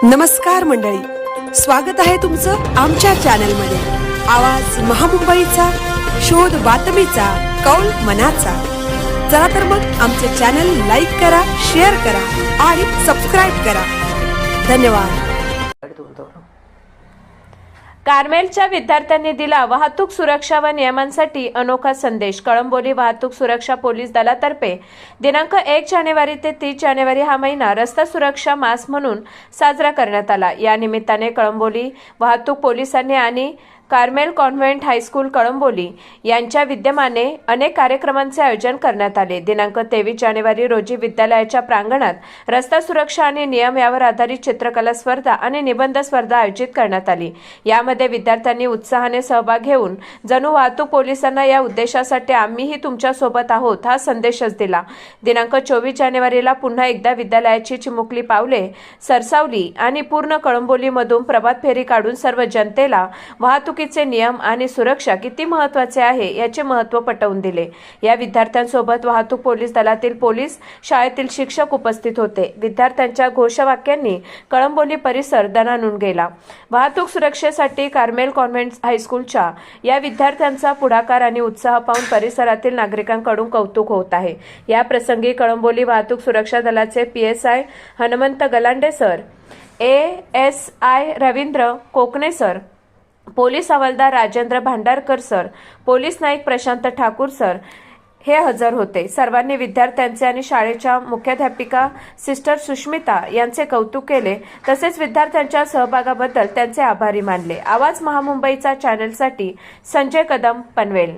नमस्कार मंडळी, स्वागत आहे तुमचं आमच्या चॅनलमध्ये। आवाज महामुंबईचा, शोध बातमीचा, कौल मनाचा। चला तर मग आमचे चॅनल लाईक करा, शेअर करा आणि सबस्क्राइब करा। धन्यवाद। कार्मेलच्या विद्यार्थ्यांनी दिला वाहतूक सुरक्षा व नियमांसाठी अनोखा संदेश। कळंबोली वाहतूक सुरक्षा पोलीस दलातर्फे दिनांक 1 जानेवारी ते 30 जानेवारी हा महिना रस्ता सुरक्षा मास म्हणून साजरा करण्यात आला। या निमित्ताने कळंबोली वाहतूक पोलिसांनी आणि कार्मेल कॉन्व्हेंट हायस्कूल कळंबोली यांच्या विद्यमाने अनेक कार्यक्रमांचे आयोजन करण्यात आले। दिनांक 23 जानेवारी रोजी विद्यालयाच्या प्रांगणात रस्ता सुरक्षा आणि नियम यावर आधारित चित्रकला स्पर्धा आणि निबंध स्पर्धा आयोजित करण्यात आली। यामध्ये विद्यार्थ्यांनी उत्साहाने सहभाग घेऊन जणू वाहतूक पोलिसांना या उद्देशासाठी आम्हीही तुमच्या सोबत आहोत हा संदेशच दिला। दिनांक 24 जानेवारीला पुन्हा एकदा विद्यालयाची चिमुकली पावले सरसावली आणि पूर्ण कळंबोलीमधून प्रभात फेरी काढून सर्व जनतेला वाहतुकीचे नियम आणि सुरक्षा किती महत्त्वाचे आहे याचे महत्त्व पटवून दिले। या विद्यार्थ्यांसोबत वाहतूक पोलीस दलातील पोलीस, शाळेतील शिक्षक उपस्थित होते। विद्यार्थ्यांच्या घोषवाक्यांनी कळंबोली परिसर दणाणून गेला। वाहतूक सुरक्षेसाठी कार्मेल कॉन्व्हेंट हायस्कूलच्या या विद्यार्थ्यांचा पुढाकार आणि उत्साह पाहून परिसरातील नागरिकांकडून कौतुक होत आहे। या प्रसंगी कळंबोली वाहतूक सुरक्षा दलाचे PSI Hanumant Galande sir, ASI Ravindra कोकणे सर, पोलीस हवालदार Rajendra Bhandarkar sir, police Naik Prashant Thakur sir हे हजर होते। सर्वांनी विद्यार्थ्यांचे आणि शाळेच्या मुख्याध्यापिका सिस्टर सुष्मिता यांचे कौतुक केले, तसेच विद्यार्थ्यांच्या सहभागाबद्दल त्यांचे आभारी मानले। आवाज महामुंबईचा चॅनलसाठी संजय कदम, पनवेल।